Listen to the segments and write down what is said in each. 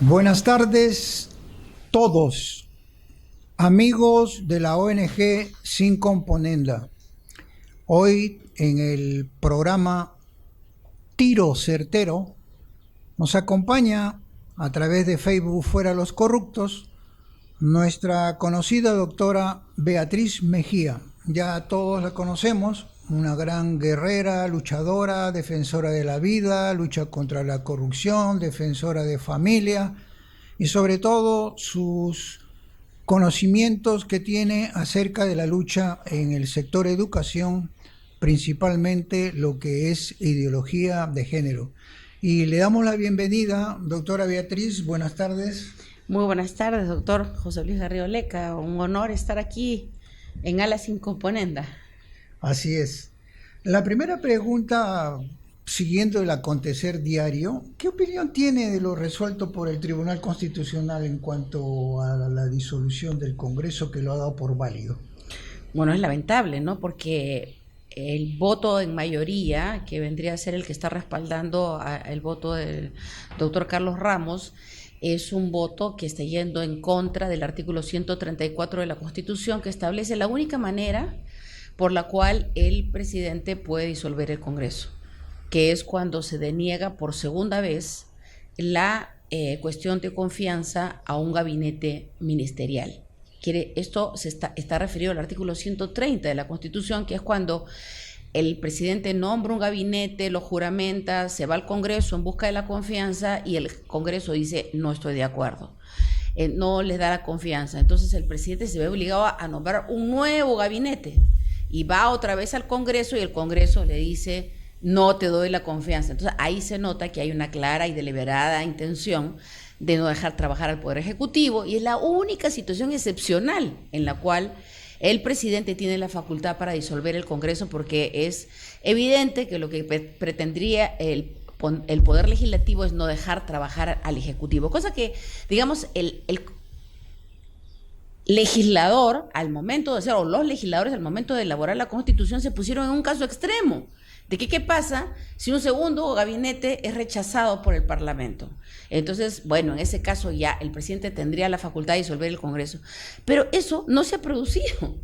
Buenas tardes todos, amigos de la ONG Sin Componenda. Hoy en el programa Tiro Certero nos acompaña a través de Facebook Fuera los Corruptos nuestra conocida doctora Beatriz Mejía. Ya todos la conocemos, una gran guerrera, luchadora, defensora de la vida, lucha contra la corrupción, defensora de familia y sobre todo sus conocimientos que tiene acerca de la lucha en el sector educación, principalmente lo que es ideología de género. Y le damos la bienvenida, doctora Beatriz, buenas tardes. Muy buenas tardes, doctor José Luis Garrido Leca. Un honor estar aquí en Alas Sin Componenda. Así es. La primera pregunta, siguiendo el acontecer diario, ¿qué opinión tiene de lo resuelto por el Tribunal Constitucional en cuanto a la disolución del Congreso, que lo ha dado por válido? Bueno, es lamentable, ¿no? Porque el voto en mayoría, que vendría a ser el que está respaldando el voto del doctor Carlos Ramos, es un voto que está yendo en contra del artículo 134 de la Constitución, que establece la única manera por la cual el presidente puede disolver el Congreso, que es cuando se deniega por segunda vez la cuestión de confianza a un gabinete ministerial. Esto está referido al artículo 130 de la Constitución, que es cuando el presidente nombra un gabinete, lo juramenta, se va al Congreso en busca de la confianza y el Congreso dice no estoy de acuerdo, no les da la confianza. Entonces el presidente se ve obligado a nombrar un nuevo gabinete y va otra vez al Congreso y el Congreso le dice no te doy la confianza. Entonces ahí se nota que hay una clara y deliberada intención de no dejar trabajar al Poder Ejecutivo, y es la única situación excepcional en la cual el presidente tiene la facultad para disolver el Congreso, porque es evidente que lo que pretendría el Poder Legislativo es no dejar trabajar al Ejecutivo, cosa que, digamos, el legislador al momento de hacer, o los legisladores al momento de elaborar la Constitución se pusieron en un caso extremo, de que qué pasa si un segundo gabinete es rechazado por el Parlamento. Entonces, bueno, en ese caso ya el presidente tendría la facultad de disolver el Congreso, pero eso no se ha producido.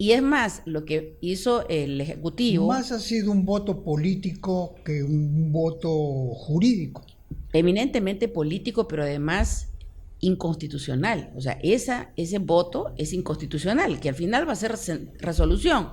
Y es más, lo que hizo el Ejecutivo... Más ha sido un voto político que un voto jurídico. Eminentemente político, pero además inconstitucional. O sea, ese voto es inconstitucional, que al final va a ser resolución,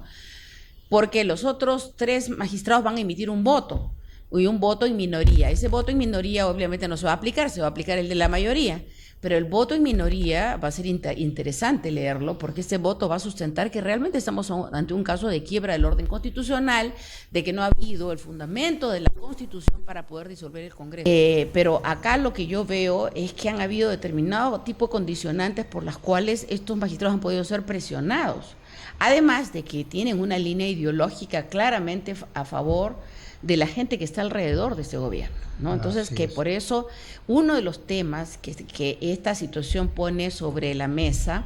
porque los otros 3 magistrados van a emitir un voto, y un voto en minoría. Ese voto en minoría obviamente no se va a aplicar, se va a aplicar el de la mayoría, pero el voto en minoría va a ser interesante leerlo, porque ese voto va a sustentar que realmente estamos ante un caso de quiebra del orden constitucional, de que no ha habido el fundamento de la Constitución para poder disolver el Congreso. Pero acá lo que yo veo es que han habido determinado tipo de condicionantes por las cuales estos magistrados han podido ser presionados, además de que tienen una línea ideológica claramente a favor de la gente que está alrededor de este gobierno, ¿no? Entonces, que por eso uno de los temas que esta situación pone sobre la mesa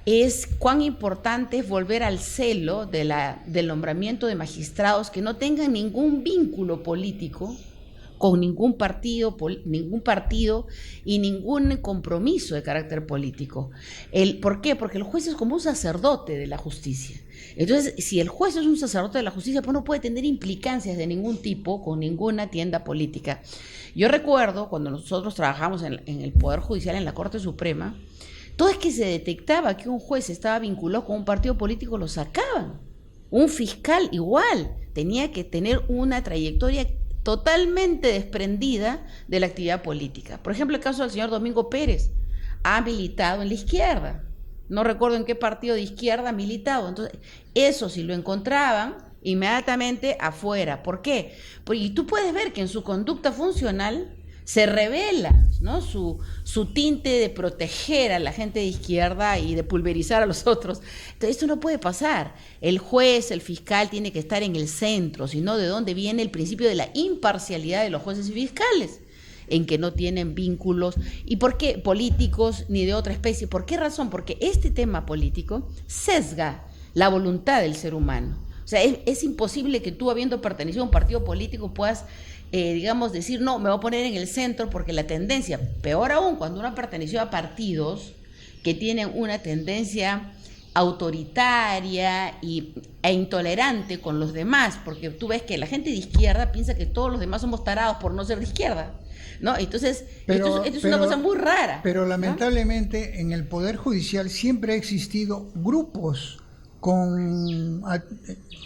es cuán importante es volver al celo del nombramiento de magistrados que no tengan ningún vínculo político con ningún partido y ningún compromiso de carácter político. ¿Por qué? Porque el juez es como un sacerdote de la justicia. Entonces, si el juez es un sacerdote de la justicia, pues no puede tener implicancias de ningún tipo con ninguna tienda política. Yo recuerdo cuando nosotros trabajamos en el Poder Judicial, en la Corte Suprema, todo es que se detectaba que un juez estaba vinculado con un partido político, lo sacaban. Un fiscal igual tenía que tener una trayectoria totalmente desprendida de la actividad política. Por ejemplo, el caso del señor Domingo Pérez, ha militado en la izquierda, no recuerdo en qué partido de izquierda ha militado. Entonces, eso si lo encontraban, inmediatamente afuera. ¿Por qué? Porque tú puedes ver que en su conducta funcional se revela, ¿no?, su tinte de proteger a la gente de izquierda y de pulverizar a los otros. Entonces, esto no puede pasar. El juez, el fiscal tiene que estar en el centro, sino de dónde viene el principio de la imparcialidad de los jueces y fiscales, en que no tienen vínculos, ¿y por qué políticos ni de otra especie? ¿Por qué razón? Porque este tema político sesga la voluntad del ser humano. O sea, es imposible que tú, habiendo pertenecido a un partido político, puedas, digamos, decir, no, me voy a poner en el centro porque la tendencia, peor aún, cuando uno ha pertenecido a partidos que tienen una tendencia autoritaria e intolerante con los demás, porque tú ves que la gente de izquierda piensa que todos los demás somos tarados por no ser de izquierda, ¿no? Entonces, esto es una cosa muy rara. Pero lamentablemente, ¿no?, en el Poder Judicial siempre ha existido grupos con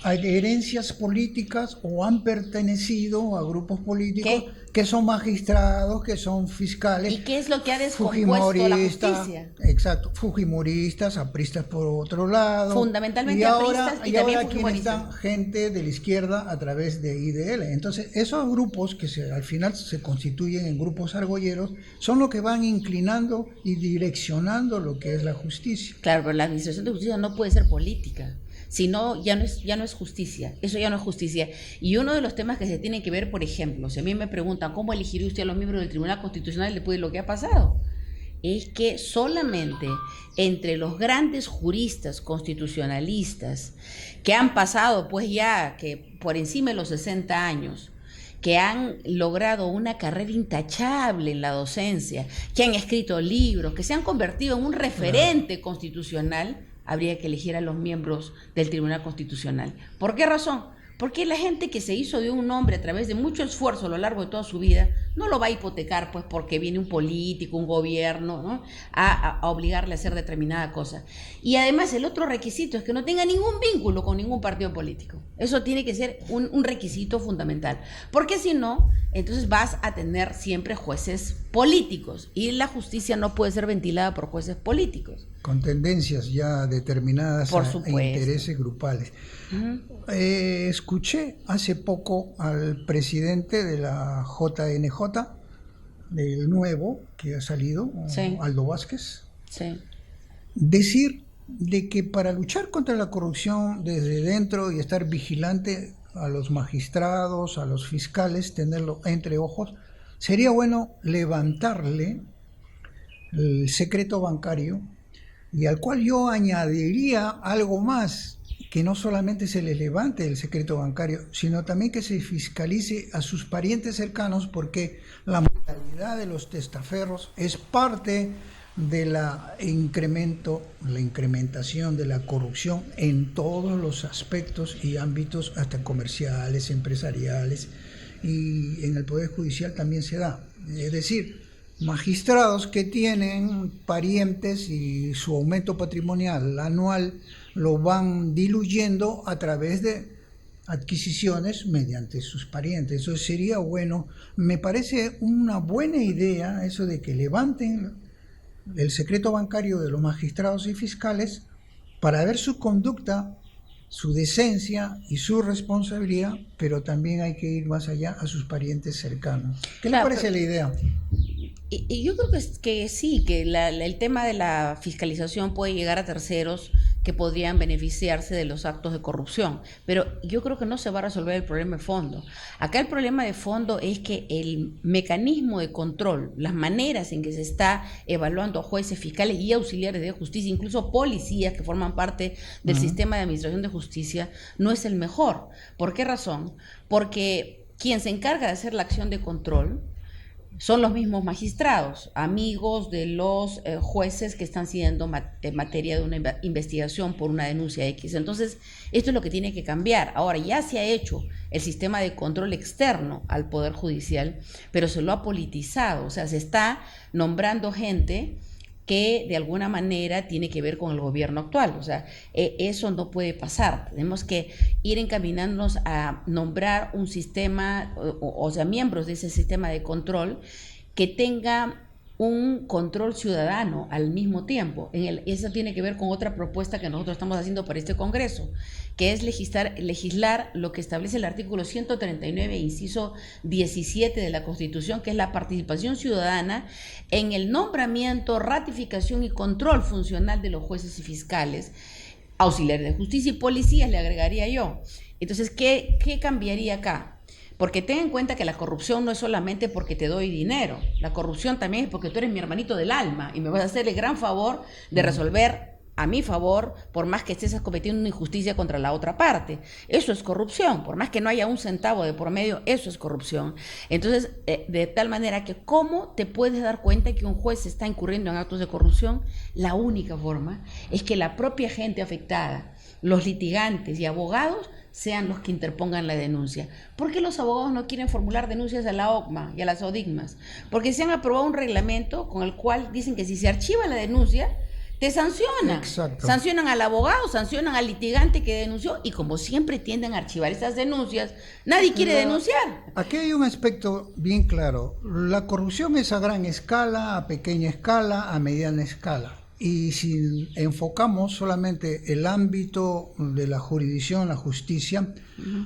adherencias políticas o han pertenecido a grupos políticos que son magistrados, que son fiscales. ¿Y qué es lo que ha descompuesto la justicia? Exacto, fujimoristas, apristas por otro lado. Fundamentalmente apristas y también fujimoristas. Quienes están gente de la izquierda a través de IDL. Entonces, esos grupos que al final se constituyen en grupos argolleros son los que van inclinando y direccionando lo que es la justicia. Claro, pero la administración de justicia no puede ser política. Si no, ya no es justicia, eso ya no es justicia. Y uno de los temas que se tiene que ver, por ejemplo, si a mí me preguntan cómo elegiría usted a los miembros del Tribunal Constitucional después de lo que ha pasado, es que solamente entre los grandes juristas constitucionalistas que han pasado pues ya que por encima de los 60 años, que han logrado una carrera intachable en la docencia, que han escrito libros, que se han convertido en un referente constitucional, habría que elegir a los miembros del Tribunal Constitucional. ¿Por qué razón? Porque la gente que se hizo de un nombre a través de mucho esfuerzo a lo largo de toda su vida, no lo va a hipotecar pues porque viene un político, un gobierno, ¿no?, a obligarle a hacer determinada cosa. Y además el otro requisito es que no tenga ningún vínculo con ningún partido político. Eso tiene que ser un requisito fundamental. Porque si no, entonces vas a tener siempre jueces políticos y la justicia no puede ser ventilada por jueces políticos. Con tendencias ya determinadas e intereses grupales. Escuché hace poco al presidente de la JNJ, del nuevo que ha salido, sí, Aldo Vázquez, sí, decir de que para luchar contra la corrupción desde dentro y estar vigilante a los magistrados, a los fiscales, tenerlo entre ojos, sería bueno levantarle el secreto bancario, y al cual yo añadiría algo más, que no solamente se les levante el secreto bancario, sino también que se fiscalice a sus parientes cercanos, porque la mortalidad de los testaferros es parte de la incrementación de la corrupción en todos los aspectos y ámbitos, hasta comerciales, empresariales, y en el Poder Judicial también se da. Es decir, magistrados que tienen parientes y su aumento patrimonial anual lo van diluyendo a través de adquisiciones mediante sus parientes. Eso sería bueno, me parece una buena idea eso de que levanten el secreto bancario de los magistrados y fiscales para ver su conducta, su decencia y su responsabilidad, pero también hay que ir más allá a sus parientes cercanos. ¿Qué le parece la idea? Y yo creo que sí, que el tema de la fiscalización puede llegar a terceros que podrían beneficiarse de los actos de corrupción, pero yo creo que no se va a resolver el problema de fondo. Acá el problema de fondo es que el mecanismo de control, las maneras en que se está evaluando a jueces, fiscales y auxiliares de justicia, incluso policías que forman parte del sistema de administración de justicia, no es el mejor. ¿Por qué razón? Porque quien se encarga de hacer la acción de control son los mismos magistrados, amigos de los jueces que están siguiendo materia de una investigación por una denuncia X. Entonces, esto es lo que tiene que cambiar. Ahora, ya se ha hecho el sistema de control externo al Poder Judicial, pero se lo ha politizado, o sea, se está nombrando gente que de alguna manera tiene que ver con el gobierno actual. O sea, eso no puede pasar. Tenemos que ir encaminándonos a nombrar un sistema, o sea, miembros de ese sistema de control que tenga un control ciudadano al mismo tiempo. Eso tiene que ver con otra propuesta que nosotros estamos haciendo para este Congreso, que es legislar lo que establece el artículo 139, inciso 17 de la Constitución, que es la participación ciudadana en el nombramiento, ratificación y control funcional de los jueces y fiscales, auxiliares de justicia y policías, le agregaría yo. Entonces, ¿qué cambiaría acá? Porque ten en cuenta que la corrupción no es solamente porque te doy dinero, la corrupción también es porque tú eres mi hermanito del alma y me vas a hacer el gran favor de resolver a mi favor, por más que estés cometiendo una injusticia contra la otra parte. Eso es corrupción, por más que no haya un centavo de por medio, eso es corrupción. Entonces, de tal manera que ¿cómo te puedes dar cuenta que un juez está incurriendo en actos de corrupción? La única forma es que la propia gente afectada, los litigantes y abogados, sean los que interpongan la denuncia. ¿Por qué los abogados no quieren formular denuncias a la OCMA y a las ODIGMAS? Porque se han aprobado un reglamento con el cual dicen que si se archiva la denuncia, te sancionan. Exacto. Sancionan al abogado, sancionan al litigante que denunció, y como siempre tienden a archivar estas denuncias, nadie quiere denunciar. Aquí hay un aspecto bien claro. La corrupción es a gran escala, a pequeña escala, a mediana escala. Y si enfocamos solamente el ámbito de la jurisdicción, la justicia,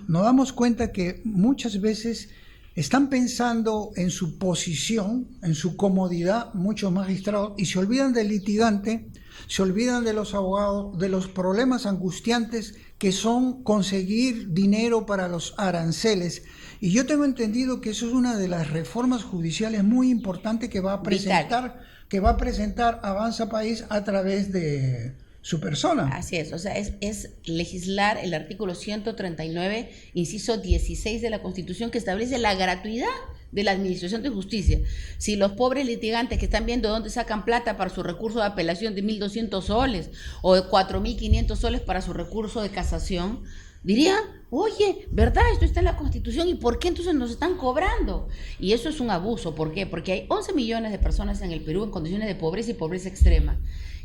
nos damos cuenta que muchas veces están pensando en su posición, en su comodidad, muchos magistrados, y se olvidan del litigante, se olvidan de los abogados, de los problemas angustiantes que son conseguir dinero para los aranceles. Y yo tengo entendido que eso es una de las reformas judiciales muy importantes que va a presentar Avanza País a través de su persona. Así es, o sea, es legislar el artículo 139, inciso 16 de la Constitución, que establece la gratuidad de la administración de justicia. Si los pobres litigantes que están viendo dónde sacan plata para su recurso de apelación de 1.200 soles o de 4.500 soles para su recurso de casación, dirían, oye, ¿verdad? Esto está en la Constitución, ¿y por qué entonces nos están cobrando? Y eso es un abuso. ¿Por qué? Porque hay 11 millones de personas en el Perú en condiciones de pobreza y pobreza extrema,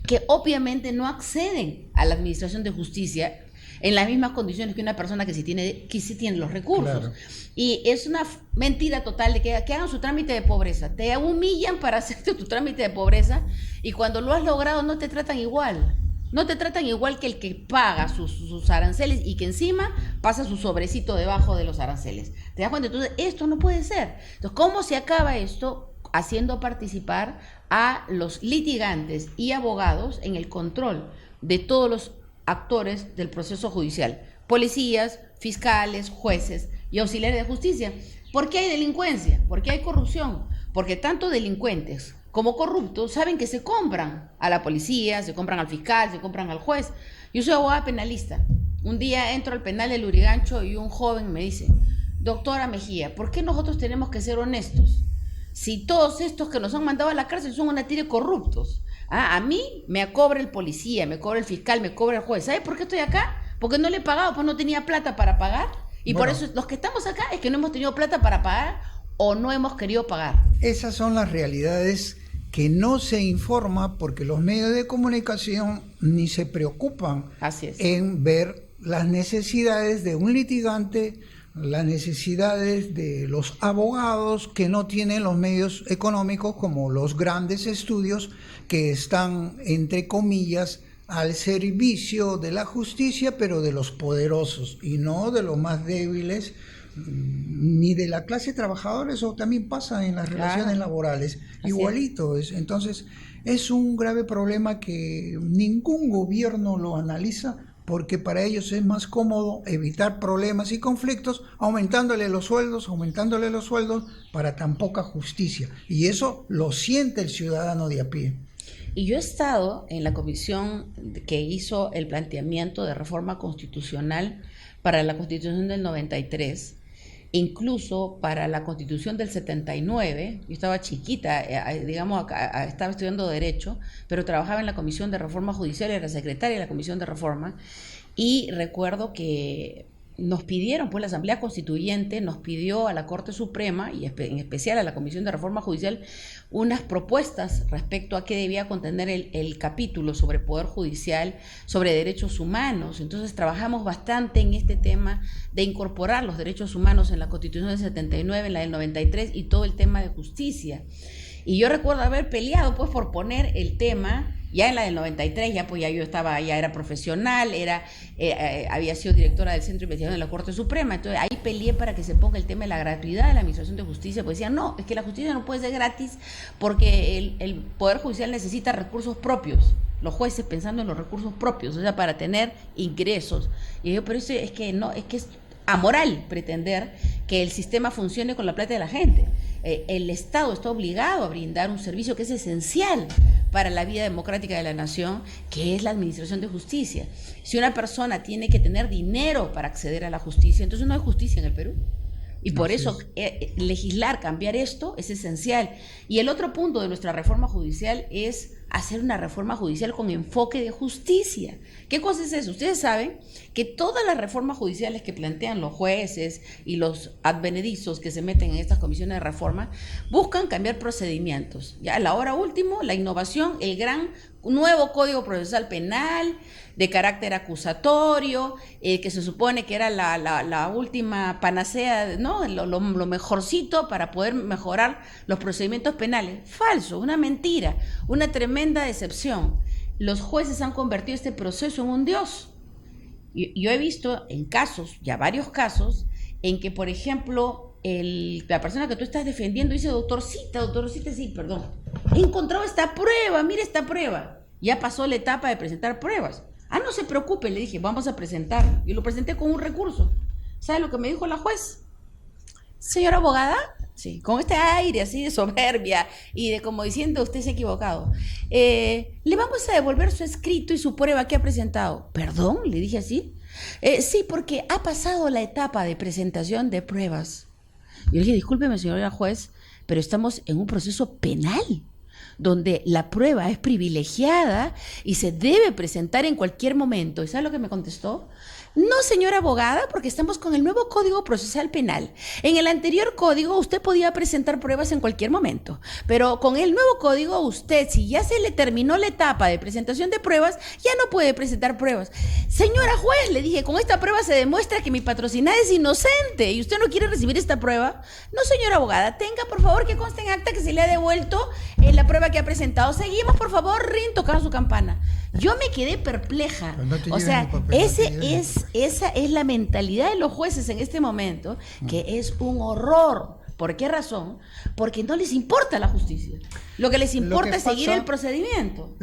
que obviamente no acceden a la administración de justicia en las mismas condiciones que una persona que sí tiene los recursos. Claro. Y es una mentira total de que hagan su trámite de pobreza. Te humillan para hacerte tu trámite de pobreza, y cuando lo has logrado no te tratan igual. No te tratan igual que el que paga sus aranceles y que encima pasa su sobrecito debajo de los aranceles. ¿Te das cuenta? Entonces, esto no puede ser. Entonces, ¿cómo se acaba esto? Haciendo participar a los litigantes y abogados en el control de todos los actores del proceso judicial. Policías, fiscales, jueces y auxiliares de justicia. ¿Por qué hay delincuencia? ¿Por qué hay corrupción? Porque tanto delincuentes como corruptos saben que se compran a la policía, se compran al fiscal, se compran al juez. Yo soy abogada penalista. Un día entro al penal de Lurigancho y un joven me dice, doctora Mejía, ¿por qué nosotros tenemos que ser honestos? Si todos estos que nos han mandado a la cárcel son una tira de corruptos. A mí me cobra el policía, me cobra el fiscal, me cobra el juez. ¿Sabe por qué estoy acá? Porque no le he pagado, pues no tenía plata para pagar. Y bueno, por eso los que estamos acá es que no hemos tenido plata para pagar o no hemos querido pagar. Esas son las realidades que no se informa porque los medios de comunicación ni se preocupan en ver las necesidades de un litigante, las necesidades de los abogados que no tienen los medios económicos como los grandes estudios que están, entre comillas, al servicio de la justicia, pero de los poderosos y no de los más débiles, ni de la clase trabajadora. Eso también pasa en las relaciones laborales, igualito es. Entonces es un grave problema que ningún gobierno lo analiza, porque para ellos es más cómodo evitar problemas y conflictos aumentándole los sueldos para tan poca justicia, y eso lo siente el ciudadano de a pie. Y yo he estado en la comisión que hizo el planteamiento de reforma constitucional para la Constitución del 93, incluso para la Constitución del 79. Yo estaba chiquita, digamos, estaba estudiando Derecho, pero trabajaba en la Comisión de Reforma Judicial, era secretaria de la Comisión de Reforma, y recuerdo que nos pidieron, pues la Asamblea Constituyente nos pidió a la Corte Suprema, y en especial a la Comisión de Reforma Judicial, unas propuestas respecto a qué debía contener el capítulo sobre Poder Judicial, sobre derechos humanos. Entonces trabajamos bastante en este tema de incorporar los derechos humanos en la Constitución del 79, en la del 93 y todo el tema de justicia. Y yo recuerdo haber peleado pues por poner el tema. Ya en la del 93, ya yo estaba, ya era profesional, había sido directora del Centro de Investigación de la Corte Suprema, entonces ahí peleé para que se ponga el tema de la gratuidad de la administración de justicia, pues decían, no, es que la justicia no puede ser gratis porque el Poder Judicial necesita recursos propios, los jueces pensando en los recursos propios, o sea, para tener ingresos. Y yo, pero eso es que no, es que es amoral pretender que el sistema funcione con la plata de la gente. El Estado está obligado a brindar un servicio que es esencial para la vida democrática de la nación, que es la administración de justicia. Si una persona tiene que tener dinero para acceder a la justicia, entonces no hay justicia en el Perú. Y por eso legislar, cambiar esto es esencial. Y el otro punto de nuestra reforma judicial es hacer una reforma judicial con enfoque de justicia. ¿Qué cosa es eso? Ustedes saben que todas las reformas judiciales que plantean los jueces y los advenedizos que se meten en estas comisiones de reforma buscan cambiar procedimientos. Ya a la hora último, la innovación, el gran nuevo Código Procesal Penal de carácter acusatorio, que se supone que era la última panacea, ¿no? Lo mejorcito para poder mejorar los procedimientos penales. Falso, una mentira, una tremenda decepción. Los jueces han convertido este proceso en un dios. Yo he visto en casos, ya varios casos, en que, por ejemplo, la persona que tú estás defendiendo dice, doctorcita, sí, perdón, he encontrado esta prueba, mire esta prueba. Ya pasó la etapa de presentar pruebas. Ah, no se preocupe, le dije, vamos a presentar. Y lo presenté con un recurso. ¿Sabe lo que me dijo la juez? Señora abogada, sí, con este aire así de soberbia y de como diciendo, usted se ha equivocado. Le vamos a devolver su escrito y su prueba que ha presentado. ¿Perdón? Le dije así. Sí, porque ha pasado la etapa de presentación de pruebas. Yo le dije, discúlpeme, señora juez, pero estamos en un proceso penal, donde la prueba es privilegiada y se debe presentar en cualquier momento. ¿Y sabe lo que me contestó? No, señora abogada, porque estamos con el nuevo Código Procesal Penal. En el anterior código usted podía presentar pruebas en cualquier momento, pero con el nuevo código usted, si ya se le terminó la etapa de presentación de pruebas, ya no puede presentar pruebas. Señora juez, le dije, con esta prueba se demuestra que mi patrocinada es inocente y usted no quiere recibir esta prueba. No, señora abogada, tenga por favor que conste en acta que se le ha devuelto la prueba que ha presentado. Seguimos, por favor, Rin, tocando su campana. Yo me quedé perpleja. No, o sea, esa es la mentalidad de los jueces en este momento, que es un horror. ¿Por qué razón? Porque no les importa la justicia. Lo que les importa es seguir el procedimiento.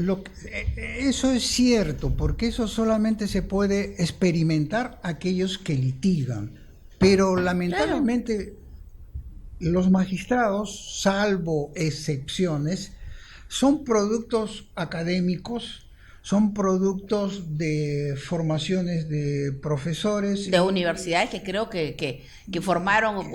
Eso es cierto, porque eso solamente se puede experimentar aquellos que litigan. Pero lamentablemente los magistrados, salvo excepciones, son productos académicos, son productos de formaciones de profesores. De universidades que creo que formaron,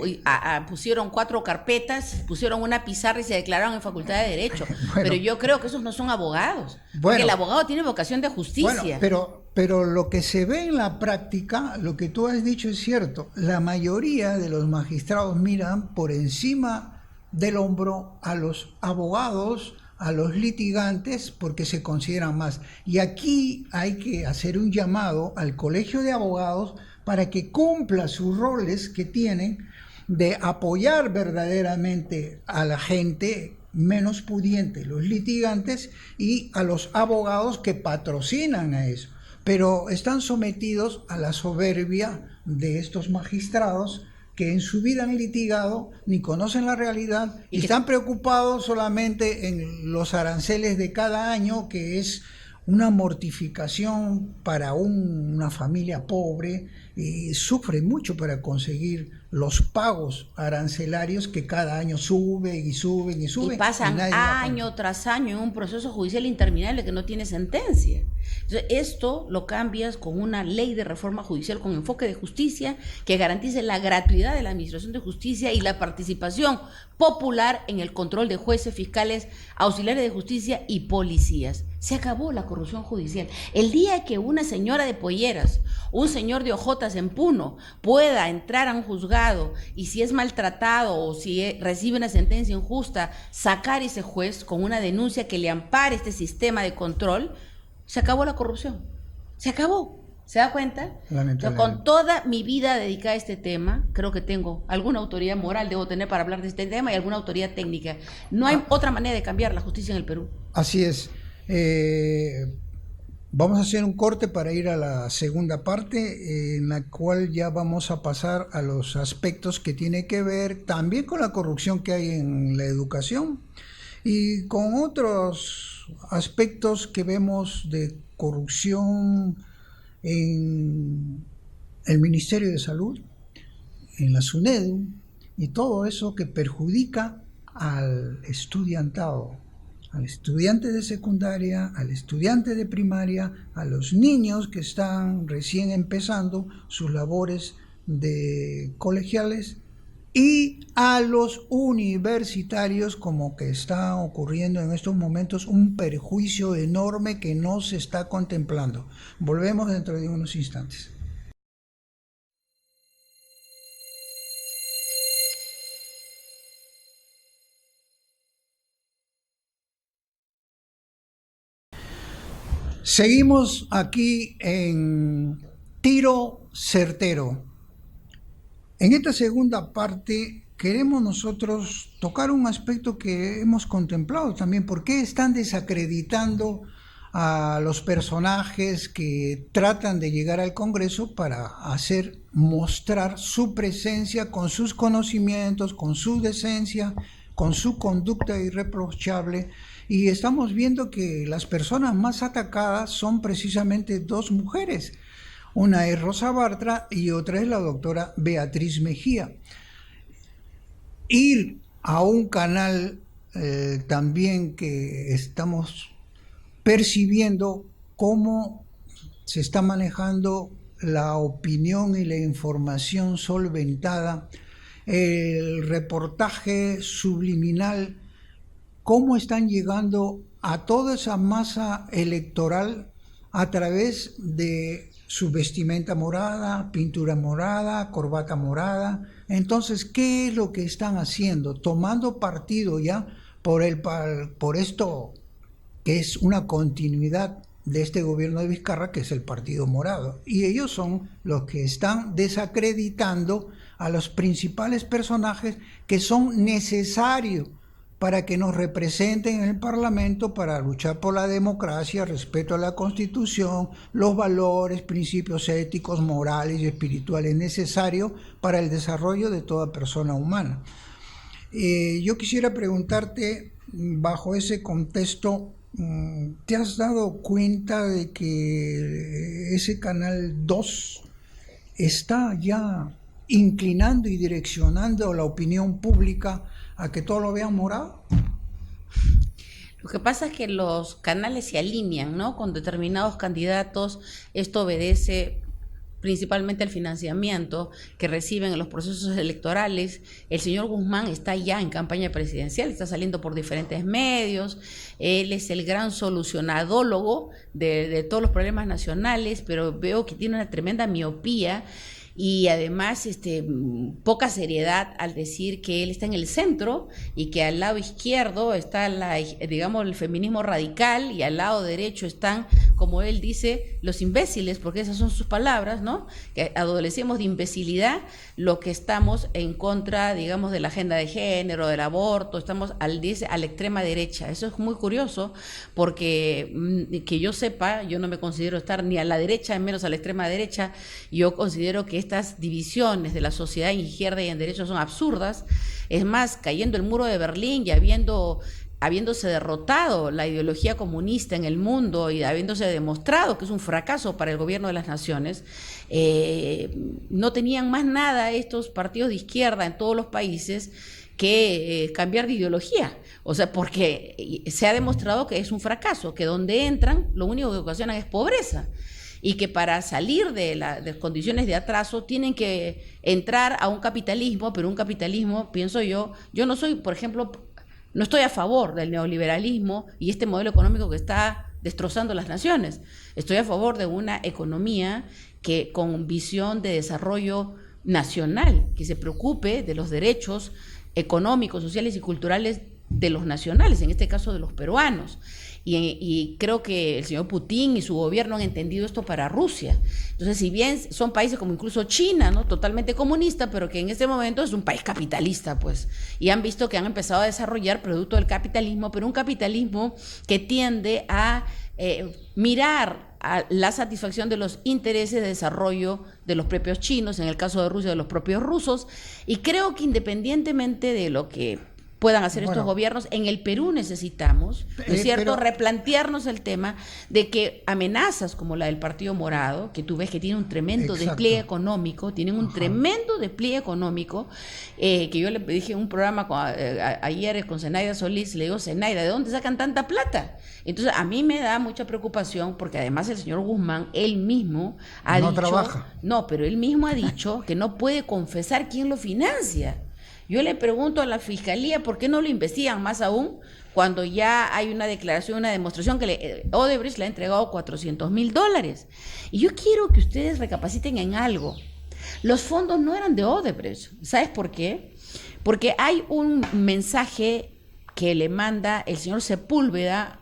pusieron 4 carpetas, pusieron una pizarra y se declararon en Facultad de Derecho. Bueno, pero yo creo que esos no son abogados. Porque el abogado tiene vocación de justicia. Bueno, pero lo que se ve en la práctica, lo que tú has dicho es cierto. La mayoría de los magistrados miran por encima del hombro a los abogados, a los litigantes, porque se consideran más. Y aquí hay que hacer un llamado al Colegio de Abogados para que cumpla sus roles que tienen de apoyar verdaderamente a la gente menos pudiente, los litigantes, y a los abogados que patrocinan a eso. Pero están sometidos a la soberbia de estos magistrados que en su vida han litigado, ni conocen la realidad, y están preocupados solamente en los aranceles de cada año, que es una mortificación para una familia pobre, y sufre mucho para conseguir los pagos arancelarios que cada año suben y suben y suben. Y pasan año tras año en un proceso judicial interminable que no tiene sentencia. Entonces, esto lo cambias con una ley de reforma judicial con enfoque de justicia que garantice la gratuidad de la administración de justicia y la participación popular en el control de jueces, fiscales, auxiliares de justicia y policías. Se acabó la corrupción judicial. El día que una señora de polleras, un señor de ojotas en Puno pueda entrar a un juzgado y si es maltratado o si recibe una sentencia injusta, sacar ese juez con una denuncia que le ampare este sistema de control, se acabó la corrupción. Se acabó. ¿Se da cuenta? Con toda mi vida dedicada a este tema, creo que tengo alguna autoridad moral, debo tener para hablar de este tema, y alguna autoridad técnica. No hay otra manera de cambiar la justicia en el Perú. Así es. Vamos a hacer un corte para ir a la segunda parte, en la cual ya vamos a pasar a los aspectos que tiene que ver también con la corrupción que hay en la educación y con otros aspectos que vemos de corrupción en el Ministerio de Salud, en la SUNEDU, y todo eso que perjudica al estudiantado, al estudiante de secundaria, al estudiante de primaria, a los niños que están recién empezando sus labores de colegiales y a los universitarios, como que está ocurriendo en estos momentos un perjuicio enorme que no se está contemplando. Volvemos dentro de unos instantes. Seguimos aquí en Tiro Certero. En esta segunda parte queremos nosotros tocar un aspecto que hemos contemplado también. ¿Por qué están desacreditando a los personajes que tratan de llegar al Congreso para mostrar su presencia con sus conocimientos, con su decencia, con su conducta irreprochable? Y estamos viendo que las personas más atacadas son precisamente dos mujeres. Una es Rosa Bartra y otra es la doctora Beatriz Mejía. Ir a un canal también que estamos percibiendo cómo se está manejando la opinión y la información solventada, el reportaje subliminal, cómo están llegando a toda esa masa electoral a través de su vestimenta morada, pintura morada, corbata morada. Entonces, ¿qué es lo que están haciendo? Tomando partido ya por esto que es una continuidad de este gobierno de Vizcarra, que es el Partido Morado. Y ellos son los que están desacreditando a los principales personajes que son necesarios para que nos representen en el Parlamento, para luchar por la democracia, respeto a la Constitución, los valores, principios éticos, morales y espirituales necesarios para el desarrollo de toda persona humana. Yo quisiera preguntarte, bajo ese contexto, ¿te has dado cuenta de que ese Canal 2 está ya inclinando y direccionando la opinión pública a que todo lo vean morado? Lo que pasa es que los canales se alinean, ¿no?, con determinados candidatos. Esto obedece principalmente al financiamiento que reciben en los procesos electorales. El señor Guzmán está ya en campaña presidencial, está saliendo por diferentes medios. Él es el gran solucionadólogo de todos los problemas nacionales, pero veo que tiene una tremenda miopía y además poca seriedad al decir que él está en el centro y que al lado izquierdo está digamos, el feminismo radical y al lado derecho están, como él dice, los imbéciles, porque esas son sus palabras, ¿no? Que adolecemos de imbecilidad lo que estamos en contra, digamos, de la agenda de género, del aborto, estamos a la extrema derecha. Eso es muy curioso porque que yo sepa, yo no me considero estar ni a la derecha, menos a la extrema derecha. Yo considero que estas divisiones de la sociedad en izquierda y en derecha son absurdas. Es más, cayendo el muro de Berlín y habiéndose derrotado la ideología comunista en el mundo y habiéndose demostrado que es un fracaso para el gobierno de las naciones, no tenían más nada estos partidos de izquierda en todos los países que cambiar de ideología. O sea, porque se ha demostrado que es un fracaso, que donde entran lo único que ocasionan es pobreza, y que para salir de las condiciones de atraso tienen que entrar a un capitalismo, pero un capitalismo, pienso yo no soy, por ejemplo, no estoy a favor del neoliberalismo y este modelo económico que está destrozando las naciones. Estoy a favor de una economía que con visión de desarrollo nacional, que se preocupe de los derechos económicos, sociales y culturales de los nacionales, en este caso de los peruanos. Y creo que el señor Putin y su gobierno han entendido esto para Rusia. Entonces, si bien son países como incluso China, ¿no?, totalmente comunista, pero que en este momento es un país capitalista, pues, y han visto que han empezado a desarrollar producto del capitalismo, pero un capitalismo que tiende a mirar a la satisfacción de los intereses de desarrollo de los propios chinos, en el caso de Rusia, de los propios rusos. Y creo que independientemente de lo que puedan hacer estos Bueno. gobiernos. En el Perú necesitamos, ¿no es cierto?, replantearnos el tema de que amenazas como la del Partido Morado, que tú ves que tiene un tremendo Exacto. despliegue económico, tienen un tremendo despliegue económico, que yo le dije en un programa ayer con Zenaida Solís, le digo, Zenaida, ¿de dónde sacan tanta plata? Entonces, a mí me da mucha preocupación, porque además el señor Guzmán, él mismo ha No dicho... trabaja. No, pero él mismo ha dicho que no puede confesar quién lo financia. Yo le pregunto a la Fiscalía por qué no lo investigan más aún cuando ya hay una declaración, una demostración que Odebrecht le ha entregado $400,000. Y yo quiero que ustedes recapaciten en algo. Los fondos no eran de Odebrecht. ¿Sabes por qué? Porque hay un mensaje que le manda el señor Sepúlveda,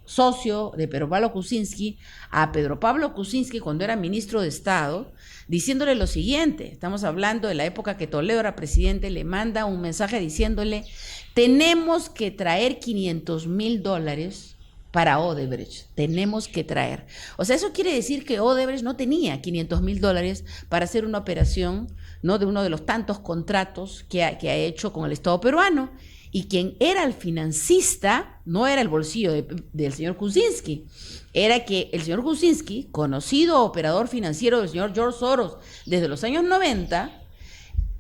socio de Pedro Pablo Kuczynski, a Pedro Pablo Kuczynski cuando era ministro de Estado, diciéndole lo siguiente. Estamos hablando de la época que Toledo era presidente, le manda un mensaje diciéndole: tenemos que traer $500,000 para Odebrecht, tenemos que traer. O sea, eso quiere decir que Odebrecht no tenía $500,000 para hacer una operación, ¿no?, de uno de los tantos contratos que ha hecho con el Estado peruano. Y quien era el financista no era el bolsillo del señor Kuczynski, era que el señor Kuczynski, conocido operador financiero del señor George Soros desde los años 90,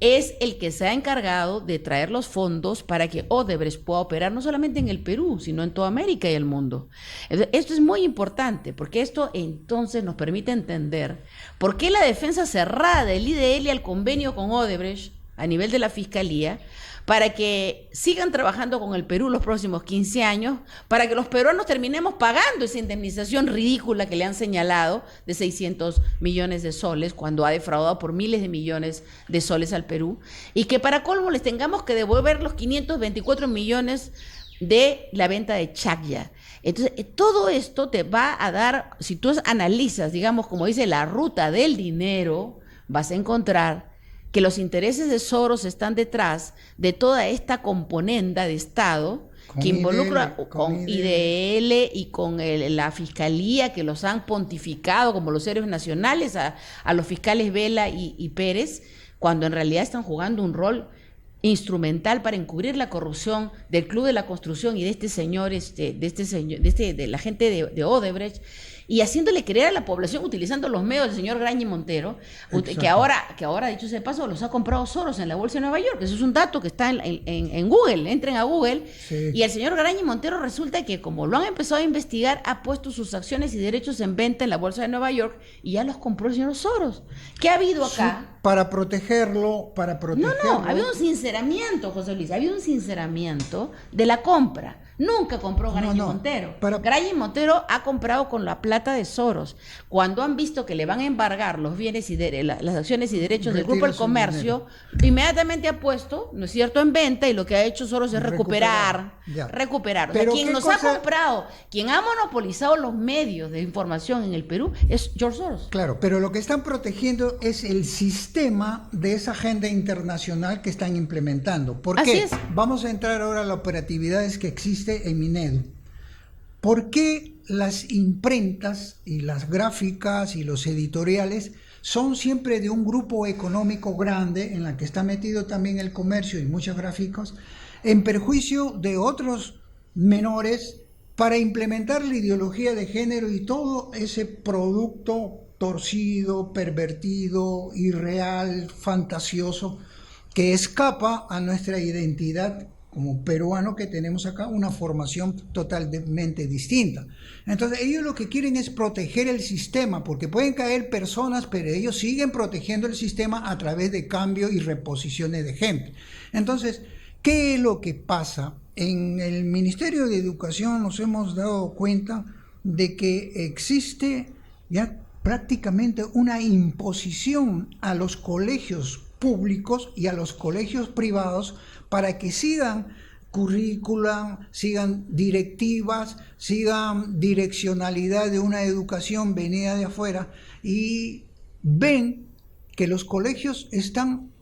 es el que se ha encargado de traer los fondos para que Odebrecht pueda operar no solamente en el Perú, sino en toda América y el mundo. Entonces, esto es muy importante, porque esto entonces nos permite entender por qué la defensa cerrada del IDL al convenio con Odebrecht a nivel de la Fiscalía, para que sigan trabajando con el Perú los próximos 15 años, para que los peruanos terminemos pagando esa indemnización ridícula que le han señalado de 600 millones de soles, cuando ha defraudado por miles de millones de soles al Perú, y que para colmo les tengamos que devolver los 524 millones de la venta de Chacya. Entonces, todo esto te va a dar, si tú analizas, digamos, como dice, la ruta del dinero, vas a encontrar que los intereses de Soros están detrás de toda esta componenda de Estado que involucra con IDL y con la Fiscalía, que los han pontificado como los héroes nacionales a los fiscales Vela y Pérez, cuando en realidad están jugando un rol instrumental para encubrir la corrupción del Club de la Construcción y de este señor, de la gente de Odebrecht, y haciéndole creer a la población utilizando los medios del señor Graña y Montero, que ahora, dicho sea de paso, los ha comprado Soros en la Bolsa de Nueva York. Eso es un dato que está en Google, entren a Google, sí. Y el señor Graña y Montero resulta que, como lo han empezado a investigar, ha puesto sus acciones y derechos en venta en la Bolsa de Nueva York y ya los compró el señor Soros. ¿Qué ha habido acá? Sí, para protegerlo. No, había un sinceramiento, José Luis, había un sinceramiento de la compra. Nunca compró Graña y Montero. Graña y Montero ha comprado con la plata de Soros. Cuando han visto que le van a embargar los bienes y las acciones y derechos del Grupo del Comercio, inmediatamente ha puesto, ¿no es cierto?, en venta, y lo que ha hecho Soros es recuperar. O sea, quien nos ha comprado, quien ha monopolizado los medios de información en el Perú es George Soros. Claro, pero lo que están protegiendo es el sistema de esa agenda internacional que están implementando. ¿Por qué? Vamos a entrar ahora a las operatividades que existen en Minedu. ¿Por qué las imprentas y las gráficas y los editoriales son siempre de un grupo económico grande, en la que está metido también el comercio y muchos gráficos, en perjuicio de otros menores, para implementar la ideología de género y todo ese producto torcido, pervertido, irreal, fantasioso, que escapa a nuestra identidad como peruano, que tenemos acá una formación totalmente distinta? Entonces ellos lo que quieren es proteger el sistema, porque pueden caer personas, pero ellos siguen protegiendo el sistema a través de cambio y reposiciones de gente. Entonces, ¿qué es lo que pasa? En el Ministerio de Educación nos hemos dado cuenta de que existe ya prácticamente una imposición a los colegios públicos y a los colegios privados para que sigan currícula, sigan directivas, sigan direccionalidad de una educación venida de afuera, y ven que los colegios están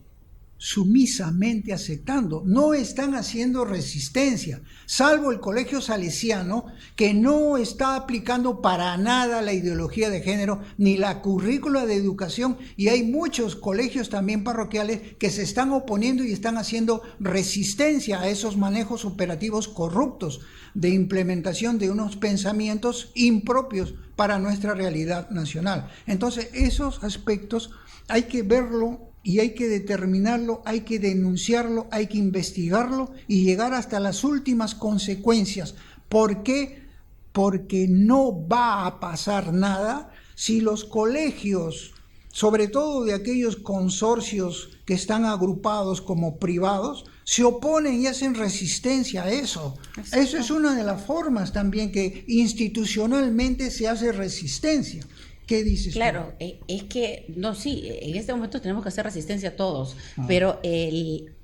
sumisamente aceptando, no están haciendo resistencia, salvo el Colegio Salesiano, que no está aplicando para nada la ideología de género ni la currícula de educación, y hay muchos colegios también parroquiales que se están oponiendo y están haciendo resistencia a esos manejos operativos corruptos de implementación de unos pensamientos impropios para nuestra realidad nacional. Entonces, esos aspectos hay que verlo y hay que determinarlo, hay que denunciarlo, hay que investigarlo y llegar hasta las últimas consecuencias. ¿Por qué? Porque no va a pasar nada si los colegios, sobre todo de aquellos consorcios que están agrupados como privados, se oponen y hacen resistencia a eso. Exacto. Eso es una de las formas también que institucionalmente se hace resistencia. ¿Qué dices? Claro, es que, no, sí, en este momento tenemos que hacer resistencia a todos, pero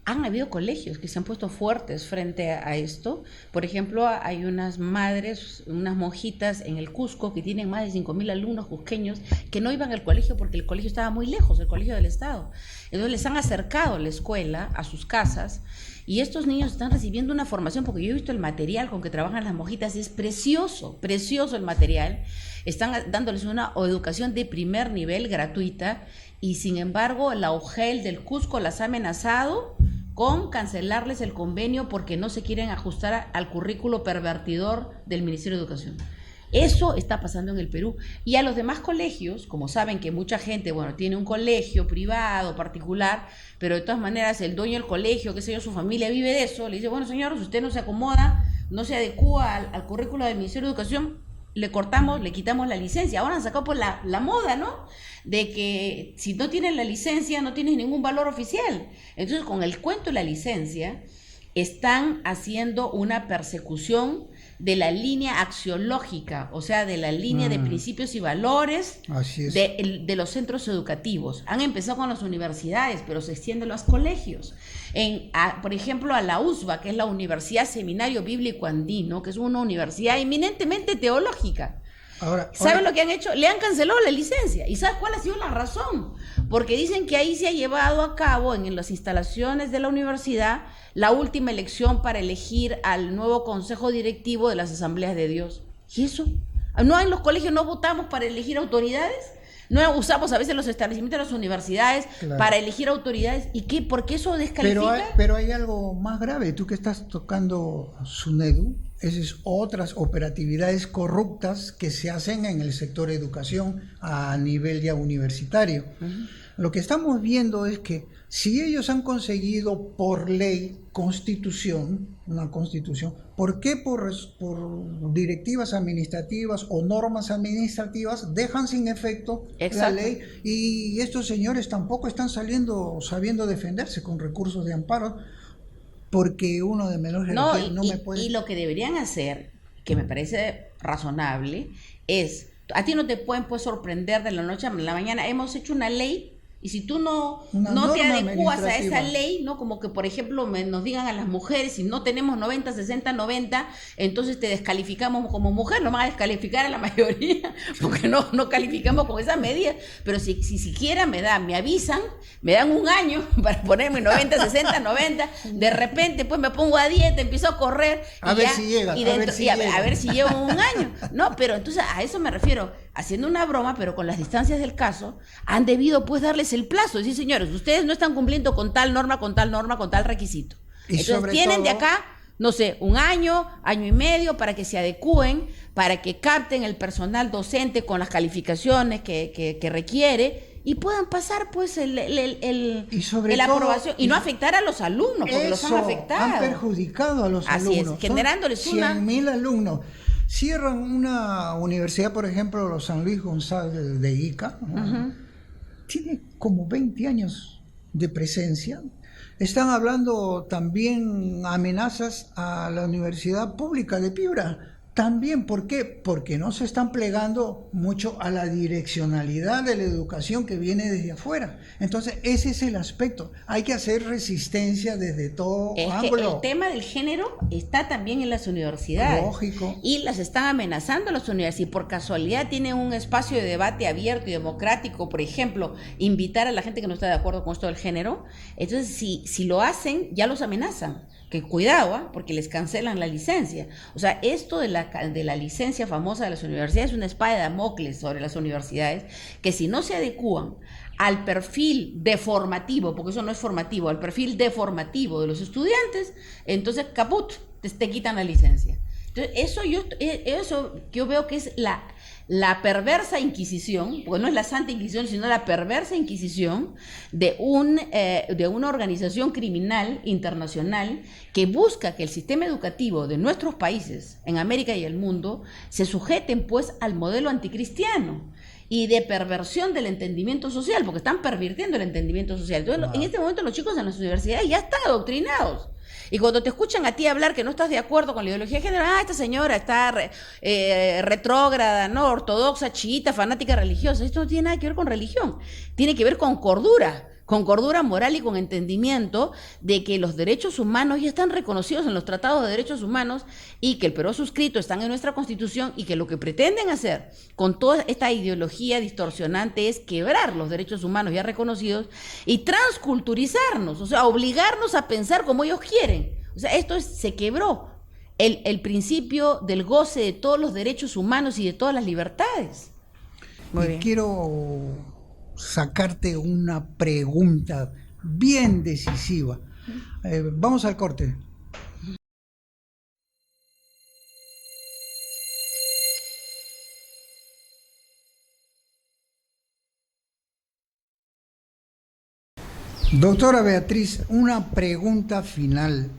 han habido colegios que se han puesto fuertes frente a esto. Por ejemplo, hay unas madres, unas monjitas en el Cusco que tienen más de 5.000 alumnos cusqueños que no iban al colegio porque el colegio estaba muy lejos, el colegio del Estado. Entonces les han acercado la escuela a sus casas y estos niños están recibiendo una formación, porque yo he visto el material con que trabajan las monjitas, es precioso, precioso el material. Están dándoles una educación de primer nivel gratuita y sin embargo la OGEL del Cusco las ha amenazado con cancelarles el convenio porque no se quieren ajustar al currículo pervertidor del Ministerio de Educación. Eso está pasando en el Perú. Y a los demás colegios, como saben que mucha gente, bueno, tiene un colegio privado, particular, pero de todas maneras el dueño del colegio, qué sé yo, su familia vive de eso, le dice, bueno señor, si usted no se acomoda, no se adecúa al currículo del Ministerio de Educación, le cortamos, le quitamos la licencia. Ahora han sacado por la moda, ¿no? De que si no tienes la licencia, no tienes ningún valor oficial. Entonces, con el cuento de la licencia, están haciendo una persecución de la línea axiológica, o sea, de la línea de principios y valores de los centros educativos. Han empezado con las universidades, pero se extienden a los colegios. Por ejemplo, a la USBA, que es la Universidad Seminario Bíblico Andino, que es una universidad eminentemente teológica. ¿Saben lo que han hecho? Le han cancelado la licencia. ¿Y sabes cuál ha sido la razón? Porque dicen que ahí se ha llevado a cabo, en las instalaciones de la universidad, la última elección para elegir al nuevo consejo directivo de las asambleas de Dios. ¿Y eso? ¿No en los colegios no votamos para elegir autoridades? ¿No usamos a veces los establecimientos de las universidades para elegir autoridades? ¿Y qué? ¿Por qué eso descalifica? Pero hay algo más grave. Tú que estás tocando SUNEDU, esas otras operatividades corruptas que se hacen en el sector educación a nivel ya universitario. Lo que estamos viendo es que si ellos han conseguido por ley una constitución, ¿por qué por directivas administrativas o normas administrativas dejan sin efecto la ley? Y estos señores tampoco están sabiendo defenderse con recursos de amparo, porque uno de menor jerarquía no me puede... Y lo que deberían hacer, que me parece razonable, es, a ti no te pueden sorprender de la noche a la mañana, hemos hecho una ley. Y si tú no te adecuas a esa ley, ¿no? Como que, por ejemplo, nos digan a las mujeres, si no tenemos 90, 60, 90, entonces te descalificamos como mujer, no van a descalificar a la mayoría, porque no calificamos con esas medidas. Pero si siquiera me avisan, me dan un año para ponerme 90, 60, 90, de repente pues me pongo a dieta, empiezo a correr, a ver si llega, a ver si llevo un año. No, pero entonces a eso me refiero, haciendo una broma, pero con las distancias del caso, han debido pues darles el plazo, decir, señores, ustedes no están cumpliendo con tal norma, con tal requisito. Entonces tienen de acá, no sé, un año y medio para que se adecúen, para que capten el personal docente con las calificaciones que requiere y puedan pasar pues la aprobación y no afectar a los alumnos, porque los han afectado. Han perjudicado a los alumnos. Así es, generándoles 100.000 alumnos. Cierran una universidad, por ejemplo, los San Luis González de Ica, tiene como 20 años de presencia. Están hablando también amenazas a la Universidad Pública de Piura, También, ¿por qué? Porque no se están plegando mucho a la direccionalidad de la educación que viene desde afuera. Entonces, ese es el aspecto. Hay que hacer resistencia desde todo ángulo. Que el tema del género está también en las universidades. Lógico. Y las están amenazando las universidades. Y por casualidad tienen un espacio de debate abierto y democrático, por ejemplo, invitar a la gente que no está de acuerdo con esto del género. Entonces, si lo hacen, ya los amenazan. Que cuidado, porque les cancelan la licencia. O sea, esto de la licencia famosa de las universidades es una espada de Damocles sobre las universidades, que si no se adecúan al perfil deformativo, porque eso no es formativo, al perfil deformativo de los estudiantes, entonces caput, te quitan la licencia. Entonces, eso yo veo que es la perversa inquisición, porque no es la santa inquisición, sino la perversa inquisición de una organización criminal internacional que busca que el sistema educativo de nuestros países, en América y el mundo, se sujeten pues al modelo anticristiano y de perversión del entendimiento social, porque están pervirtiendo el entendimiento social. Entonces, en este momento los chicos en las universidades ya están adoctrinados. Y cuando te escuchan a ti hablar que no estás de acuerdo con la ideología de género, esta señora está retrógrada, no ortodoxa, chiita, fanática religiosa. Esto no tiene nada que ver con religión, tiene que ver con cordura moral y con entendimiento de que los derechos humanos ya están reconocidos en los tratados de derechos humanos y que el Perú ha suscrito, están en nuestra Constitución, y que lo que pretenden hacer con toda esta ideología distorsionante es quebrar los derechos humanos ya reconocidos y transculturizarnos, o sea, obligarnos a pensar como ellos quieren. O sea, se quebró el principio del goce de todos los derechos humanos y de todas las libertades. Muy bien. Quiero sacarte una pregunta bien decisiva. Vamos al corte. Doctora Beatriz, una pregunta final.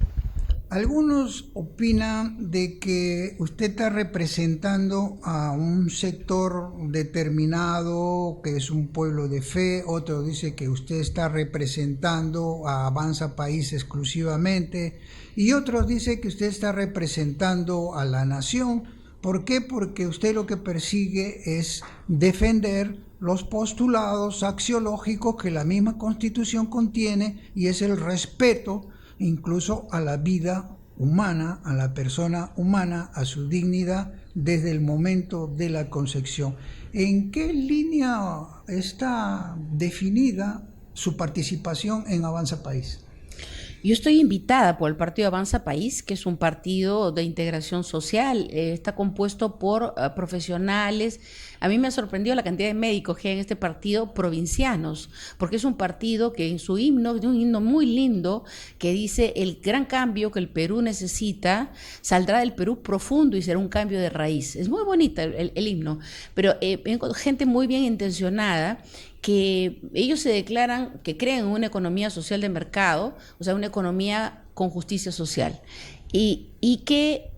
Algunos opinan de que usted está representando a un sector determinado, que es un pueblo de fe. Otro dice que usted está representando a Avanza País exclusivamente, y otros dicen que usted está representando a la nación. ¿Por qué? Porque usted lo que persigue es defender los postulados axiológicos que la misma Constitución contiene, y es el respeto incluso a la vida humana, a la persona humana, a su dignidad desde el momento de la concepción. ¿En qué línea está definida su participación en Avanza País? Yo estoy invitada por el Partido Avanza País, que es un partido de integración social, está compuesto por profesionales. A mí me ha sorprendido la cantidad de médicos que hay en este partido, provincianos, porque es un partido que en su himno, tiene un himno muy lindo, que dice: el gran cambio que el Perú necesita saldrá del Perú profundo y será un cambio de raíz. Es muy bonita el himno, pero gente muy bien intencionada, que ellos se declaran que creen en una economía social de mercado, o sea, una economía con justicia social, y que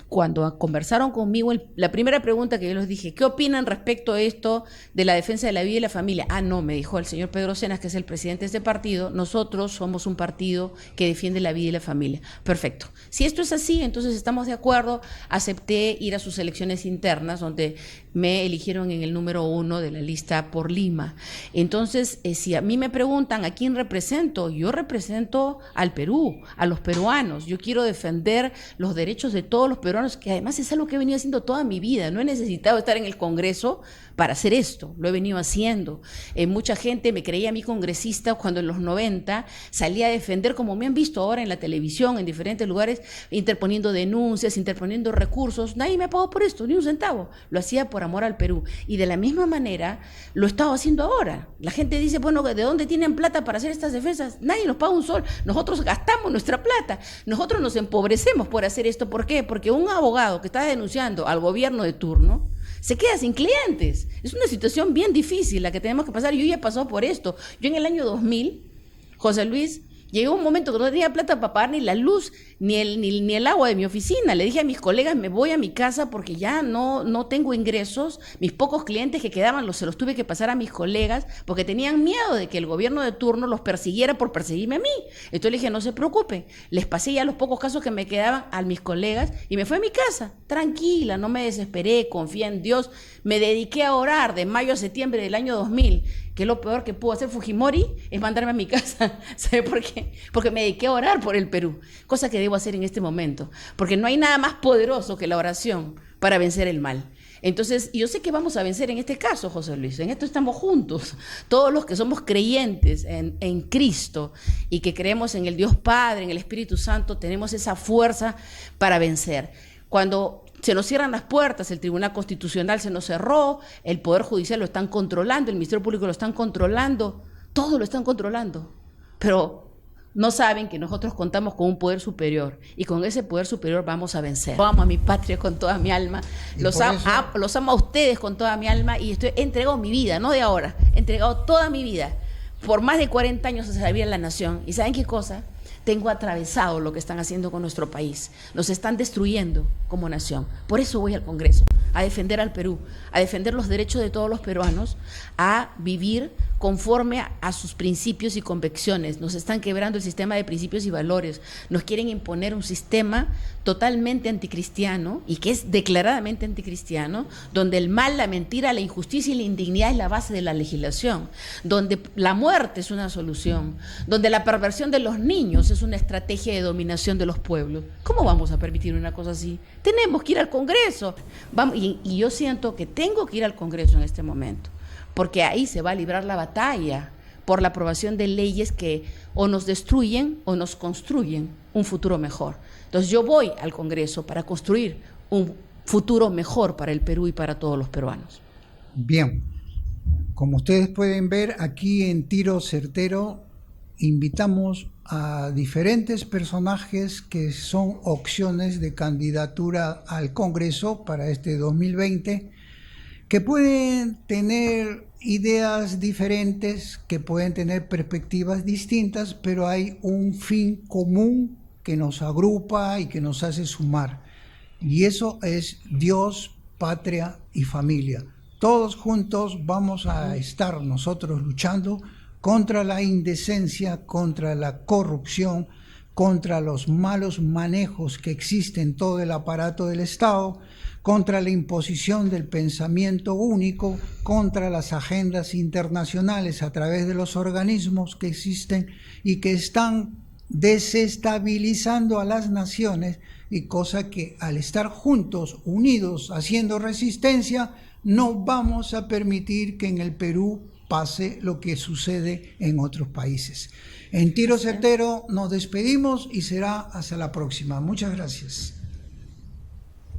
cuando conversaron conmigo, la primera pregunta que yo les dije: ¿qué opinan respecto a esto de la defensa de la vida y la familia? No, me dijo el señor Pedro Cenas, que es el presidente de este partido, nosotros somos un partido que defiende la vida y la familia. Perfecto. Si esto es así, entonces estamos de acuerdo. Acepté ir a sus elecciones internas, donde me eligieron en el número 1 de la lista por Lima. Entonces, si a mí me preguntan a quién represento, yo represento al Perú, a los peruanos. Yo quiero defender los derechos de todos los peruanos, que además es algo que he venido haciendo toda mi vida. No he necesitado estar en el Congreso para hacer esto, lo he venido haciendo. Mucha gente me creía a mí congresista cuando en los 90 salía a defender, como me han visto ahora en la televisión, en diferentes lugares, interponiendo denuncias, interponiendo recursos. Nadie me pagó por esto, ni un centavo. Lo hacía por amor al Perú. Y de la misma manera lo he estado haciendo ahora. La gente dice: bueno, ¿de dónde tienen plata para hacer estas defensas? Nadie nos paga un sol. Nosotros gastamos nuestra plata. Nosotros nos empobrecemos por hacer esto. ¿Por qué? Porque un abogado que está denunciando al gobierno de turno se queda sin clientes. Es una situación bien difícil la que tenemos que pasar. Yo ya he pasado por esto. Yo en el año 2000, José Luis, Llegó un momento que no tenía plata para pagar ni la luz, ni el agua de mi oficina. Le dije a mis colegas, me voy a mi casa porque ya no tengo ingresos. Mis pocos clientes que quedaban se los tuve que pasar a mis colegas porque tenían miedo de que el gobierno de turno los persiguiera por perseguirme a mí. Entonces le dije, no se preocupen. Les pasé ya los pocos casos que me quedaban a mis colegas y me fui a mi casa, tranquila, no me desesperé, confié en Dios. Me dediqué a orar de mayo a septiembre del año 2000, que es lo peor que pudo hacer Fujimori, es mandarme a mi casa. ¿Sabe por qué? Porque me dediqué a orar por el Perú, cosa que debo hacer en este momento, porque no hay nada más poderoso que la oración para vencer el mal. Entonces, yo sé que vamos a vencer en este caso, José Luis, en esto estamos juntos, todos los que somos creyentes en Cristo y que creemos en el Dios Padre, en el Espíritu Santo, tenemos esa fuerza para vencer. Cuando se nos cierran las puertas, el Tribunal Constitucional se nos cerró, el Poder Judicial lo están controlando, el Ministerio Público lo están controlando, todo lo están controlando, pero no saben que nosotros contamos con un poder superior y con ese poder superior vamos a vencer. Yo amo a mi patria con toda mi alma, los amo a ustedes con toda mi alma y he entregado mi vida, no de ahora, he entregado toda mi vida por más de 40 años a servir a la nación. ¿Y saben qué cosa? Tengo atravesado lo que están haciendo con nuestro país. Nos están destruyendo como nación. Por eso voy al Congreso, a defender al Perú, a defender los derechos de todos los peruanos, a vivir conforme a sus principios y convicciones. Nos están quebrando el sistema de principios y valores. Nos quieren imponer un sistema totalmente anticristiano y que es declaradamente anticristiano, donde el mal, la mentira, la injusticia y la indignidad es la base de la legislación, donde la muerte es una solución, donde la perversión de los niños es una estrategia de dominación de los pueblos. ¿Cómo vamos a permitir una cosa así? Tenemos que ir al Congreso. Y yo siento que tengo que ir al Congreso en este momento, porque ahí se va a librar la batalla por la aprobación de leyes que o nos destruyen o nos construyen un futuro mejor. Entonces yo voy al Congreso para construir un futuro mejor para el Perú y para todos los peruanos. Bien, como ustedes pueden ver aquí en Tiro Certero, invitamos a diferentes personajes que son opciones de candidatura al Congreso para este 2020, que pueden tener ideas diferentes, que pueden tener perspectivas distintas, pero hay un fin común que nos agrupa y que nos hace sumar. Y eso es Dios, patria y familia. Todos juntos vamos a estar nosotros luchando contra la indecencia, contra la corrupción, contra los malos manejos que existen en todo el aparato del Estado, contra la imposición del pensamiento único, contra las agendas internacionales a través de los organismos que existen y que están desestabilizando a las naciones, y cosa que al estar juntos, unidos, haciendo resistencia, no vamos a permitir que en el Perú pase lo que sucede en otros países. En Tiro Certero nos despedimos y será hasta la próxima. Muchas gracias.